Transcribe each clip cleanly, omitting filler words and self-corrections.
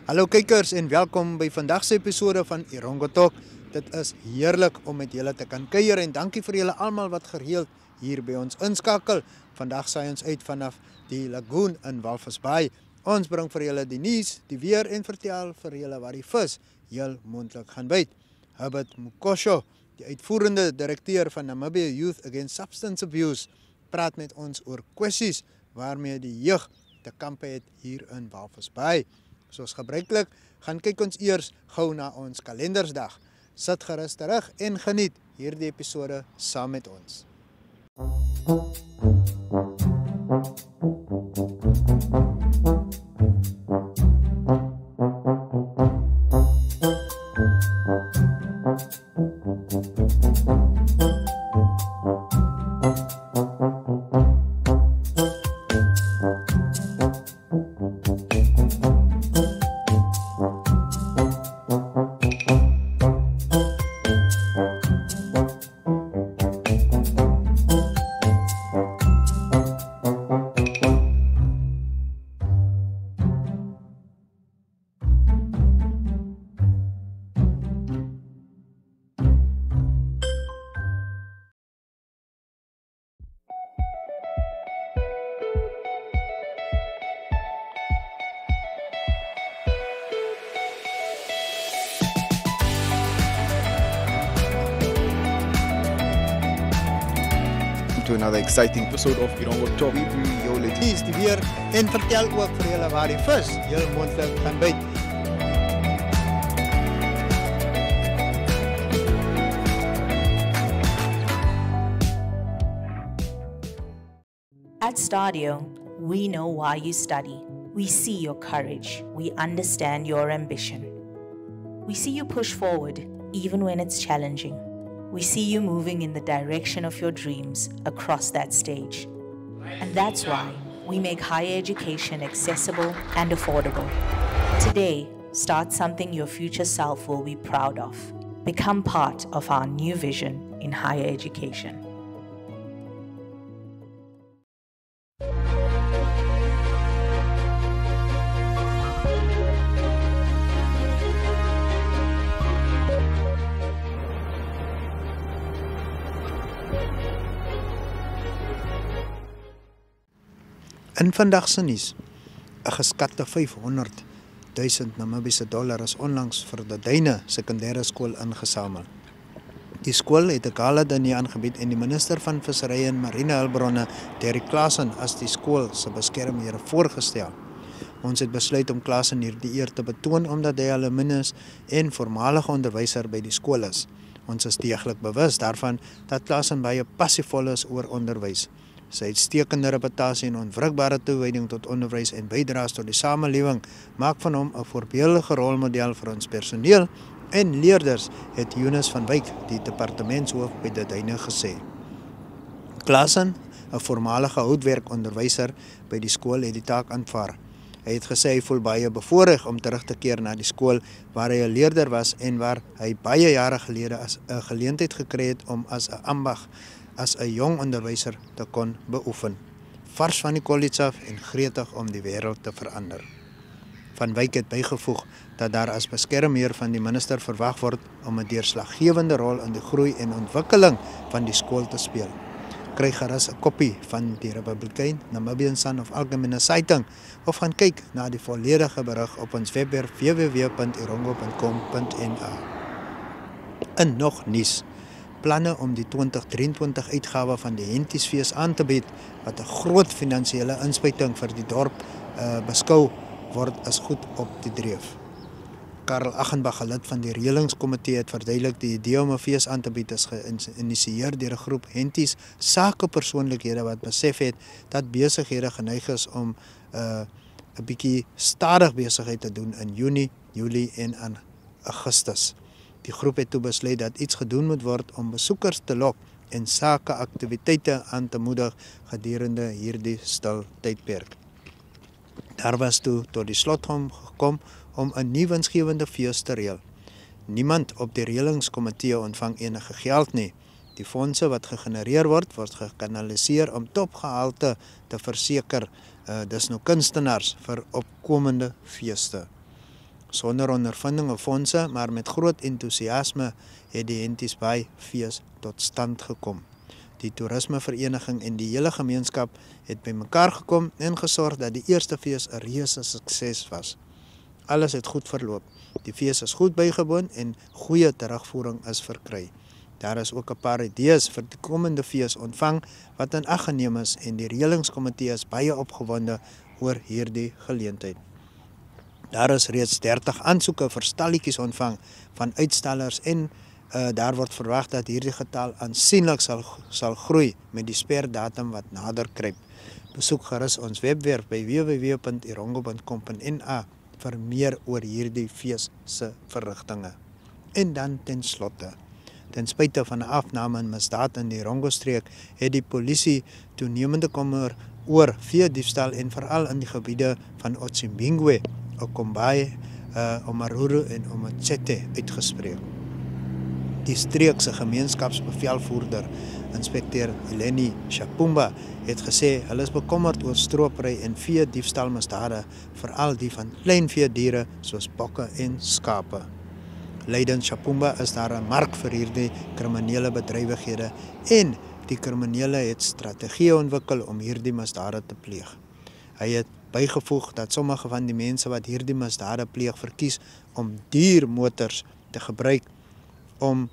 Hallo kykers en welkom by vandag se episode van Erongo Talk. Dit is heerlik om met julle te kan kuier en dankie vir julle almal wat gereeld hier by ons inskakel. Vandag saai ons uit vanaf die lagoon in Walvis Bay. Ons bring vir julle die nuus, die weer en vertel vir julle wat die vis heel moontlik gaan byt. Hubert Mukosho, die uitvoerende direkteur van Namibia Youth Against Substance Abuse, praat met ons oor kwessies waarmee die jeug te kampe het hier in Walvis Bay. Soos gebruiklik, gaan kyk ons eers gou na ons kalendersdag. Sit gerus terug en geniet hierdie episode saam met ons. To another exciting episode of Erongo Talk. Hier is die weer en vertel ook vir julle waar die vis heel moontlik gaan byt. At Stadio, we know why you study. We see your courage. We understand your ambition. We see you push forward even when it's challenging. We see you moving in the direction of your dreams across that stage. And that's why we make higher education accessible and affordable. Today, start something your future self will be proud of. Become part of our new vision in higher education. In vandag se nuus, 'n geskatte 500.000 Namibiese dollar is onlangs vir die Duine sekondêre skool ingesamel. Die skool het 'n gala-diner aangebied en die minister van Visserye en Marine Hulpbronne, Terry Klasen, as die skool se beskermheer voorgestel. Ons het besluit om Klasen hierdie eer te betoon omdat hy alumnus en voormalige onderwyser by die skool is. Ons is deeglik bewus daarvan dat Klasen baie passievol is oor onderwys. Sy uitstekende reputasie en onwrikbare toewyding tot onderwys en bydraes tot die samelewing maak van hom 'n voorbeeldige rolmodel vir ons personeel en leerders, het Jonas van Wyk, die departementshoof by die Duine, gesê. Klasen, 'n voormalige houtwerkonderwyser by die skool, het die taak aanvaar. Hy het gesê hy voel baie bevoorreg om terug te keer na die skool waar hy 'n leerder was en waar hy baie jare gelede as 'n geleentheid gekry het om as 'n ambag as 'n jong onderwyser te kon beoefen. Vars van die college af en gretig om die wêreld te verander. Van Wyk het bygevoeg dat daar as beskermheer van die minister verwag word om 'n deurslaggewende rol in die groei en ontwikkeling van die skool te speel. Kry gerus 'n koppie van die Republikein, Namibian Sun of Algemene Zeitung of gaan kyk na die volledige berig op ons webwerf www.erongo.com.na. En nog nuus. Planne om die 2023 uitgawe van die Hentiesfees aan te bied, wat 'n groot finansiële inspuiting vir die dorp beskou word, is goed op die dreef. Karel Achenbach, lid van die reëlingskomitee, het verduidelik die idee om 'n fees aan te bied is geïnisieer deur 'n groep Henties sakepersoonlikhede wat besef het dat besighede geneig is om 'n bietjie stadig besigheid te doen in Junie, Julie en in Augustus. Die groep het toe besluit dat iets gedoen moet word om besoekers te lok en sakeaktiwiteite aan te moedig gedurende hierdie stil tydperk. Daar was toe tot die slotsom gekom om 'n nuwe winsgewende fees te reël. Niemand op die reëlingskomitee ontvang enige geld nie. Die fondse wat gegenereer word gekanaliseer om topgehalte te verseker, dis nou kunstenaars vir opkomende feeste. Sonder ondervinding of fondse, maar met groot entoesiasme het die Henties Bay fees tot stand gekom. Die toerismevereniging en die hele gemeenskap het bymekaar gekom en gesorg dat die eerste fees 'n reuse sukses was. Alles het goed verloop. Die fees is goed bygewoon en goeie terugvoering is verkry. Daar is ook 'n paar idees vir die komende fees ontvang wat in ag geneem is en die reëlingskomitee is baie opgewonde oor hierdie geleentheid. Daar is reeds 30 aansoeke vir stalletjies ontvang van uitstallers en daar word verwag dat hierdie getal aansienlik sal groei met die sperdatum wat nader kruip. Besoek gerus ons webwerf by www.erongo.com.na vir meer oor hierdie fees se verrigtinge. En dan ten slotte, ten spyte van 'n afname in misdaad in die Erongo-streek, het die polisie toenemende kommer oor veediefstal en veral in die gebiede van Otsimbingwe, Okombaye, Omaruru en Omachete uitgespreek. Die streekse gemeenskapsbevelvoerder, inspekteur Eleni Shapumba, het gesê hulle is bekommerd oor stropery en veediefstalmisdade, veral die van kleinveediere soos bokke en skape. Leidens Shapumba is daar 'n mark vir hierdie kriminele bedrywighede en die kriminele het strategieë ontwikkel om hierdie misdade te pleeg. Hy het bygevoeg dat sommige van die mense wat hierdie misdade pleeg verkies om duur motors te gebruik om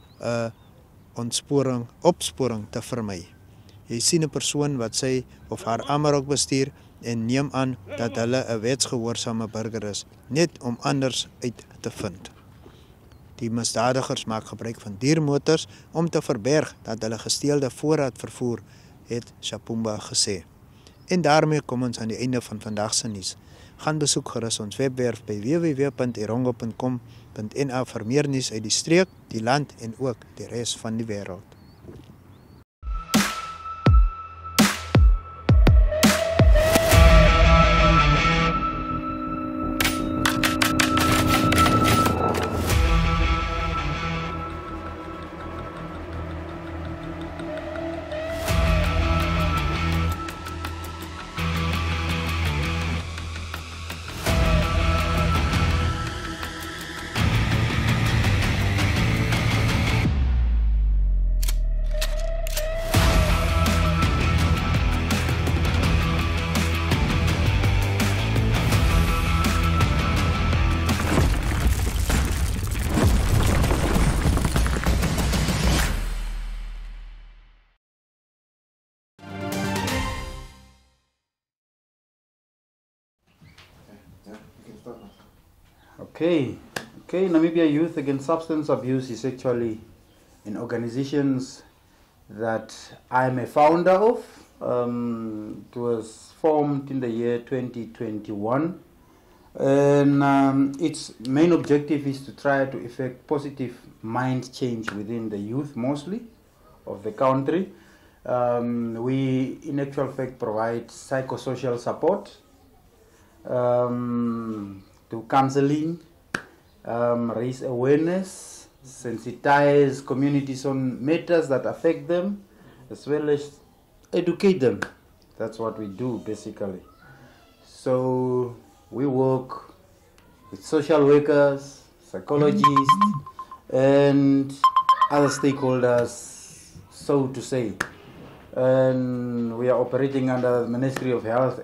opsporing te vermy. Jy sien 'n persoon wat sy of haar Amarok bestuur en neem aan dat hulle 'n wetsgehoorsame burger is, net om anders uit te vind. Die misdadigers maak gebruik van diermotors om te verberg dat hulle gesteelde voorraad vervoer, het Shapumba gesê. En daarmee kom ons aan die einde van vandag se nuus. Gaan besoek gerus ons webwerf by www.erongo.com.na vir meer nuus uit die streek, die land en ook die res van die wêreld. Okay, Namibia Youth Against Substance Abuse is actually an organization that I'm a founder of. It was formed in the year 2021, and its main objective is to try to effect positive mind change within the youth, mostly, of the country. We, in actual fact, provide psychosocial support, to counseling, raise awareness, sensitize communities on matters that affect them, as well as educate them. That's what we do, basically. So we work with social workers, psychologists, and other stakeholders, so to say. And we are operating under the Ministry of Health,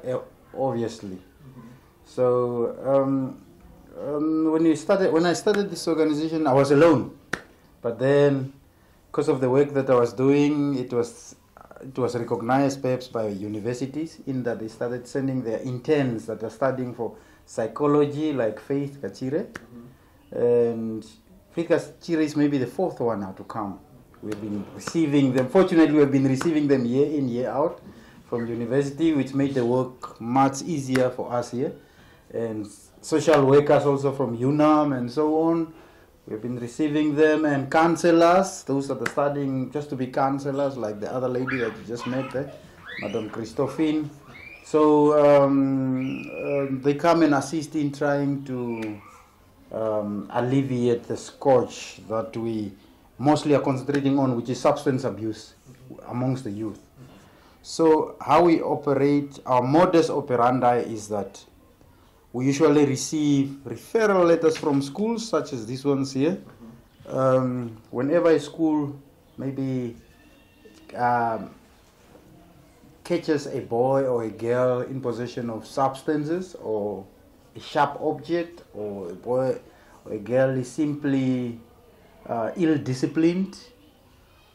obviously. So when I started this organization, I was alone. But then, because of the work that I was doing, it was recognized perhaps by universities, in that they started sending their interns that are studying for psychology, like Faith Kachire. And Faith Kachire is maybe the fourth one now to come. We've been receiving them. Fortunately, we've been receiving them year in, year out from university, which made the work much easier for us here. And social workers also from UNAM and so on. We've been receiving them, and counselors, those that are studying just to be counselors, like the other lady that you just met there, Madame Christophine. So they come and assist in trying to alleviate the scourge that we mostly are concentrating on, which is substance abuse amongst the youth. So how we operate, our modus operandi is that we usually receive referral letters from schools, such as these ones here. Whenever a school maybe catches a boy or a girl in possession of substances or a sharp object, or a boy or a girl is simply ill-disciplined,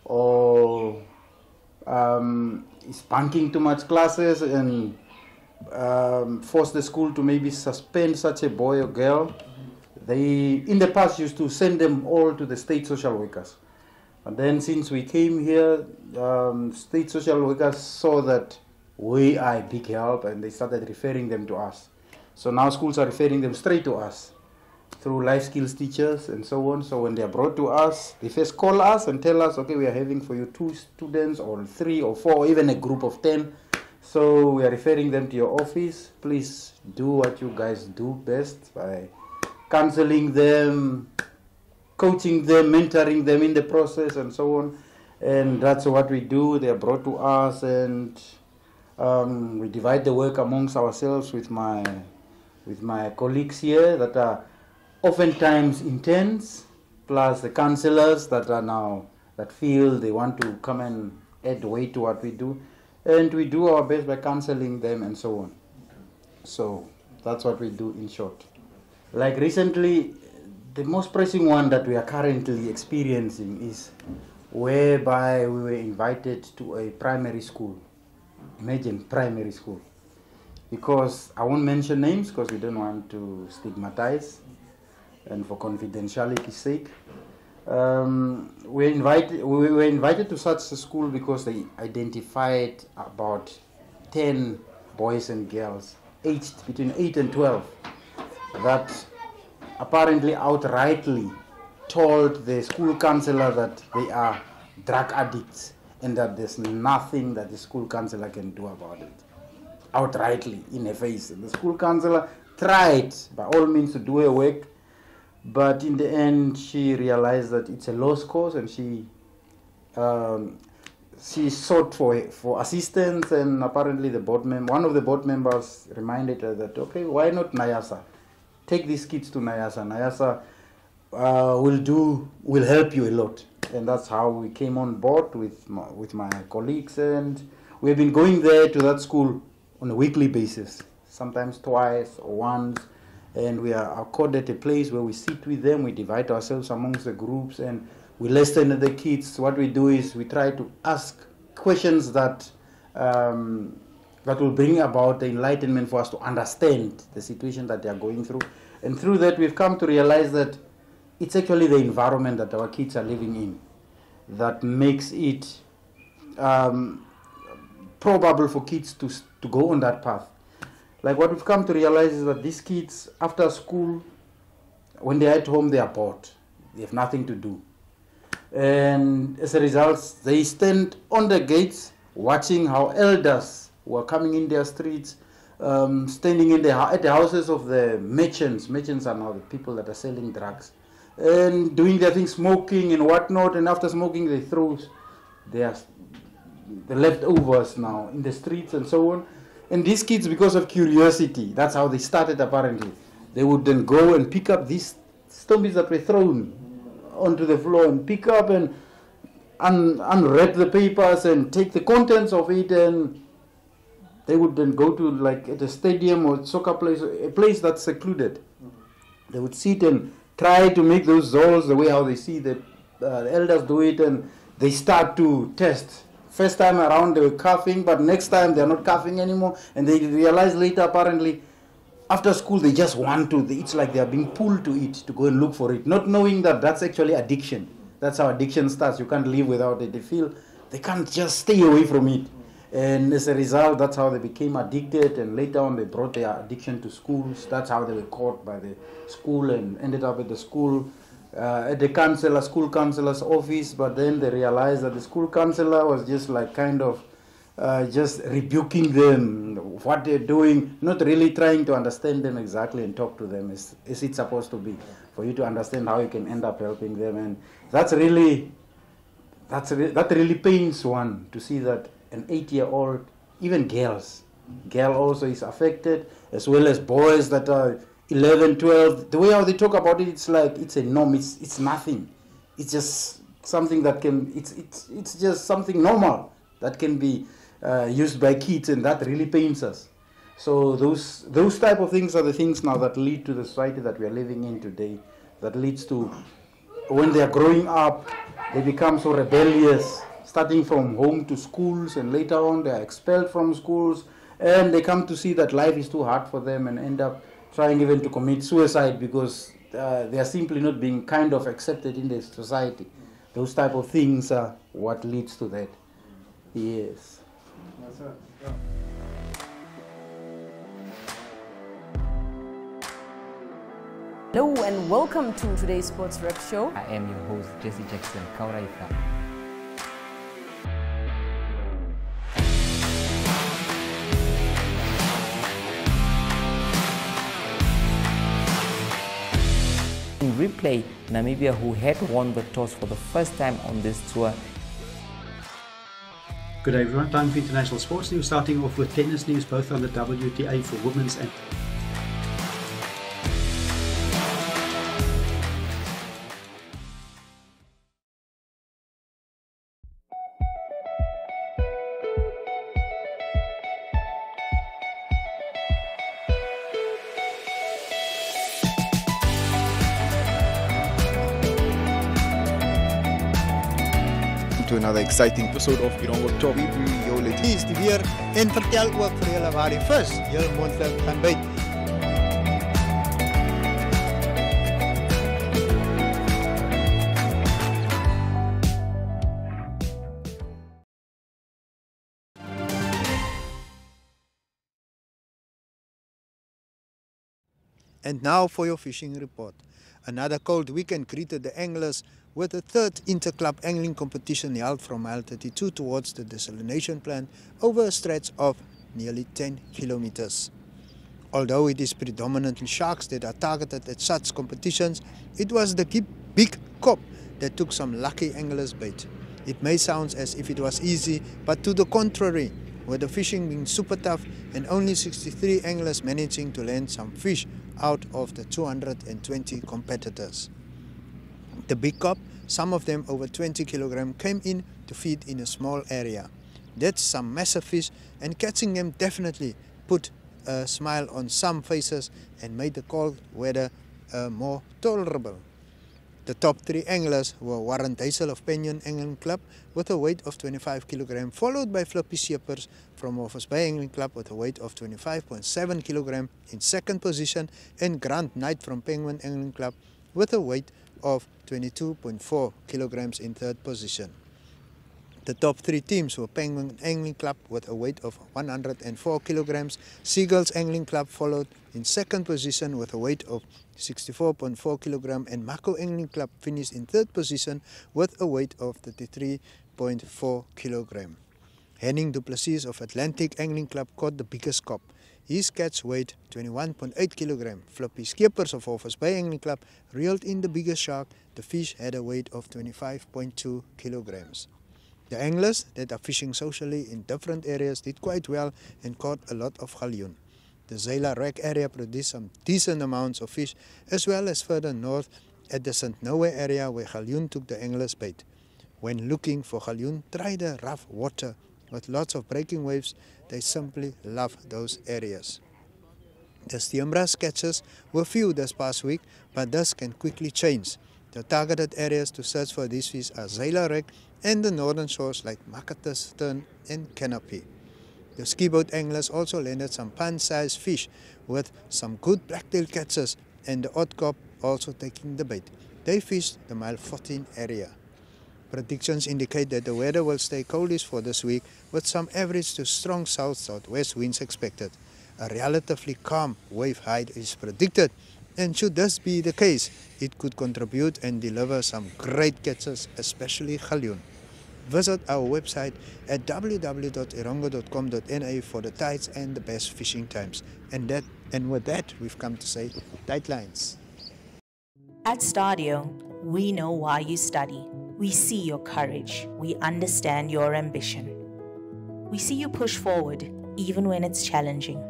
or is bunking too much classes and force the school to maybe suspend such a boy or girl, they in the past used to send them all to the state social workers. And then since we came here, state social workers saw that we are a big help and they started referring them to us. So now schools are referring them straight to us through life skills teachers and so on. So when they are brought to us, they first call us and tell us, okay, we are having for you 2 students or 3 or 4 or even a group of 10. So we are referring them to your office. Please do what you guys do best by counseling them, coaching them, mentoring them in the process and so on. And that's what we do. They are brought to us, and we divide the work amongst ourselves with my colleagues here that are oftentimes intense, plus the counselors that feel they want to come and add weight to what we do. And we do our best by counseling them and so on. So that's what we do in short. Like recently, the most pressing one that we are currently experiencing is whereby we were invited to a primary school. Imagine primary school. Because I won't mention names because we don't want to stigmatize and for confidentiality's sake. We were invited to such a school because they identified about 10 boys and girls aged between 8 and 12 that apparently outrightly told the school counselor that they are drug addicts and that there's nothing that the school counselor can do about it. Outrightly, in her face. And the school counselor tried by all means to do her work, but in the end she realized that it's a lost cause, and she sought for assistance, and apparently one of the board members reminded her that, okay, why not NAYASA? Take these kids to NAYASA. NAYASA will help you a lot. And that's how we came on board with my colleagues, and we've been going there to that school on a weekly basis, sometimes twice or once, and we are accorded a place where we sit with them. We divide ourselves amongst the groups and we listen to the kids. What we do is we try to ask questions that will bring about the enlightenment for us to understand the situation that they are going through. And through that, we've come to realize that it's actually the environment that our kids are living in that makes it probable for kids to go on that path. Like what we've come to realize is that these kids, after school, when they're at home, they are bored. They have nothing to do. And as a result, they stand on the gates watching how elders who are coming in their streets, standing at the houses of the merchants. Merchants are now the people that are selling drugs, and doing their thing, smoking and whatnot. And after smoking, they throw the leftovers now in the streets and so on. And these kids, because of curiosity, that's how they started apparently. They would then go and pick up these stones that were thrown onto the floor and pick up and unwrap the papers and take the contents of it, and they would then go to, like, at a stadium or soccer place, a place that's secluded. They would sit and try to make those dolls the way how they see the elders do it, and they start to test. First time around they were coughing, but next time they're not coughing anymore, and they realize later apparently after school they just want to, it's like they're being pulled to it, to go and look for it, not knowing that that's actually addiction. That's how addiction starts. You can't live without it. They feel they can't just stay away from it. And as a result, that's how they became addicted, and later on they brought their addiction to schools. That's how they were caught by the school and ended up at the school, at the school counselor's office. But then they realized that the school counselor was just like kind of just rebuking them, what they're doing, not really trying to understand them exactly and talk to them as it's supposed to be, for you to understand how you can end up helping them. And that really pains one to see that an 8-year-old, even girls, girl also is affected, as well as boys that are 11, 12. The way how they talk about it, it's like it's a norm. It's nothing. It's just something that can. It's just something normal that can be used by kids, and that really pains us. So those type of things are the things now that lead to the society that we are living in today. That leads to when they are growing up, they become so rebellious, starting from home to schools, and later on they are expelled from schools, and they come to see that life is too hard for them and end up trying even to commit suicide because they are simply not being kind of accepted in the society. Those type of things are what leads to that. Yes. That's it. Yeah. Hello and welcome to today's Sports Rep Show. I am your host, Jesse Jackson Kauraifa. In replay, Namibia, who had won the toss for the first time on this tour. Good day everyone, time for international sports news, starting off with tennis news, both on the WTA for women's and to another exciting episode of Erongo Top. Is die weer en vertel ook vir julle waar die vis heel moontlik gaan byt. And now for your fishing report. Another cold weekend greeted the anglers with the third inter-club angling competition held from mile 32 towards the desalination plant over a stretch of nearly 10 kilometers. Although it is predominantly sharks that are targeted at such competitions, it was the big cop that took some lucky anglers' bait. It may sound as if it was easy, but to the contrary, with the fishing being super tough and only 63 anglers managing to land some fish out of the 220 competitors. The big cop, some of them over 20 kilograms, came in to feed in a small area. That's some massive fish, and catching them definitely put a smile on some faces and made the cold weather more tolerable. The top three anglers were Warren Duisel of Penyon Angling Club with a weight of 25 kilograms, followed by Flippy Shepers from Walvis Bay Angling Club with a weight of 25.7 kilograms in second position, and Grant Knight from Penguin Angling Club with a weight of 22.4 kilograms in third position. The top three teams were Penguin Angling Club with a weight of 104 kilograms, Seagulls Angling Club followed in second position with a weight of 64.4 kilograms, and Mako Angling Club finished in third position with a weight of 33.4 kilograms. Henning Du Plessis of Atlantic Angling Club caught the biggest cop. His catch weighed 21.8 kilograms. Flippy Skippers of Walvis Bay Angling Club reeled in the biggest shark. The fish had a weight of 25.2 kilograms. The anglers that are fishing socially in different areas did quite well and caught a lot of galjoen. The Zela Wreck area produced some decent amounts of fish, as well as further north at the St. Noe area where galjoen took the anglers' bait. When looking for galjoen, try the rough water with lots of breaking waves. They simply love those areas. The Stiambras catches were few this past week, but this can quickly change. The targeted areas to search for these fish are Zela Wreck and the northern shores like Makatas, Stern and Canopy. The ski boat anglers also landed some pan-sized fish with some good blacktail catches, and the odd cop also taking the bait. They fished the mile 14 area. Predictions indicate that the weather will stay coldish for this week with some average to strong south-southwest winds expected. A relatively calm wave height is predicted, and should this be the case, it could contribute and deliver some great catches, especially galjoen. Visit our website at www.erongo.com.na for the tides and the best fishing times. And with that, we've come to say tight lines. At Stadio, we know why you study. We see your courage. We understand your ambition. We see you push forward, even when it's challenging.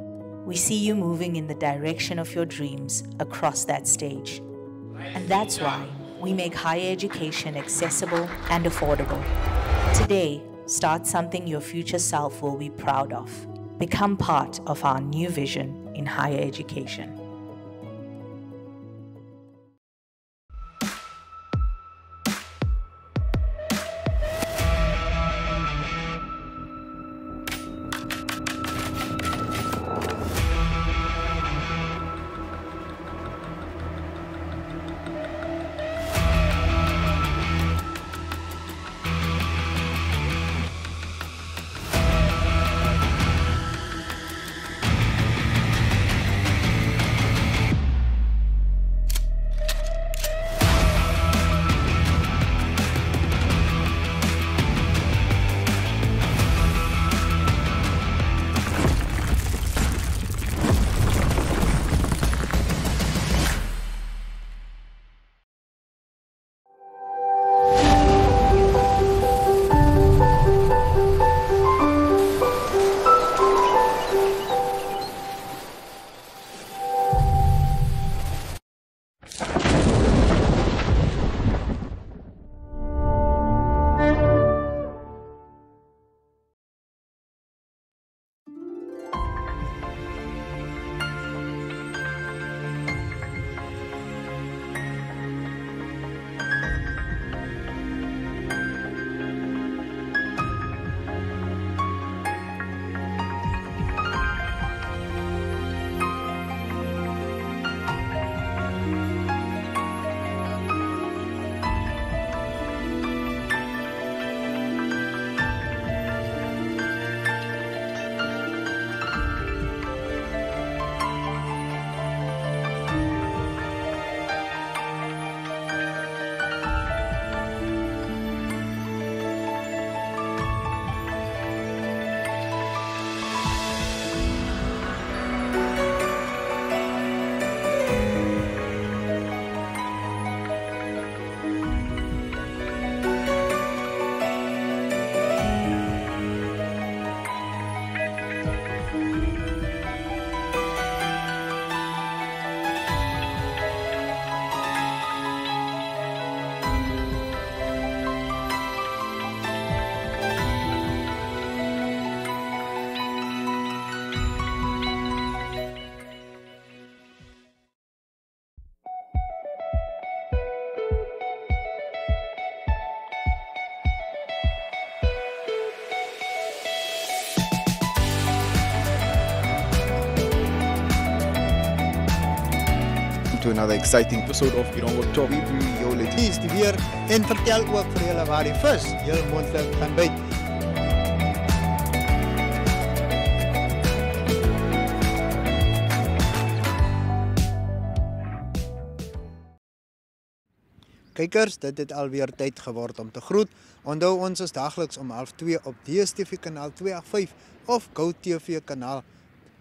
We see you moving in the direction of your dreams across that stage. And that's why we make higher education accessible and affordable. Today, start something your future self will be proud of. Become part of our new vision in higher education. To another exciting episode of Erongo Talk. Is die weer en vertel ook vir julle waar die vis heel moontlik gaan byt. Kykers, dit het alweer tyd geword om te groet. Onthou ons is dagliks om 12:30 op DStv kanaal 285 of GoTV kanaal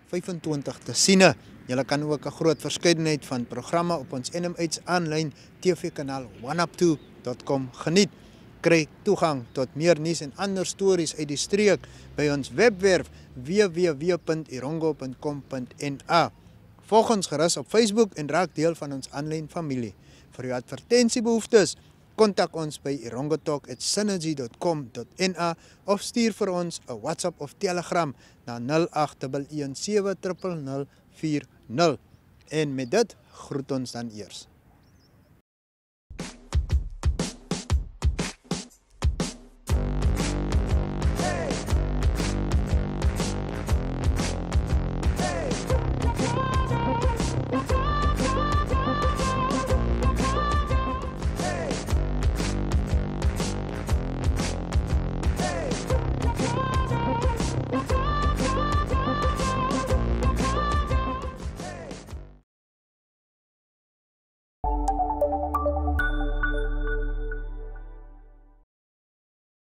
25 te sien. Julle kan ook 'n groot verskeidenheid van programme op ons NMH aanlyn TV-kanaal 1up2.com geniet. Kry toegang tot meer nuus en ander stories uit die streek by ons webwerf www.erongo.com.na. Volg ons gerus op Facebook en raak deel van ons aanlyn familie. Vir uw advertentiebehoeftes, kontak ons by erongotalk@synergy.com.na of stuur vir ons 'n WhatsApp of Telegram na 0811700040. En met dit groet ons dan eers.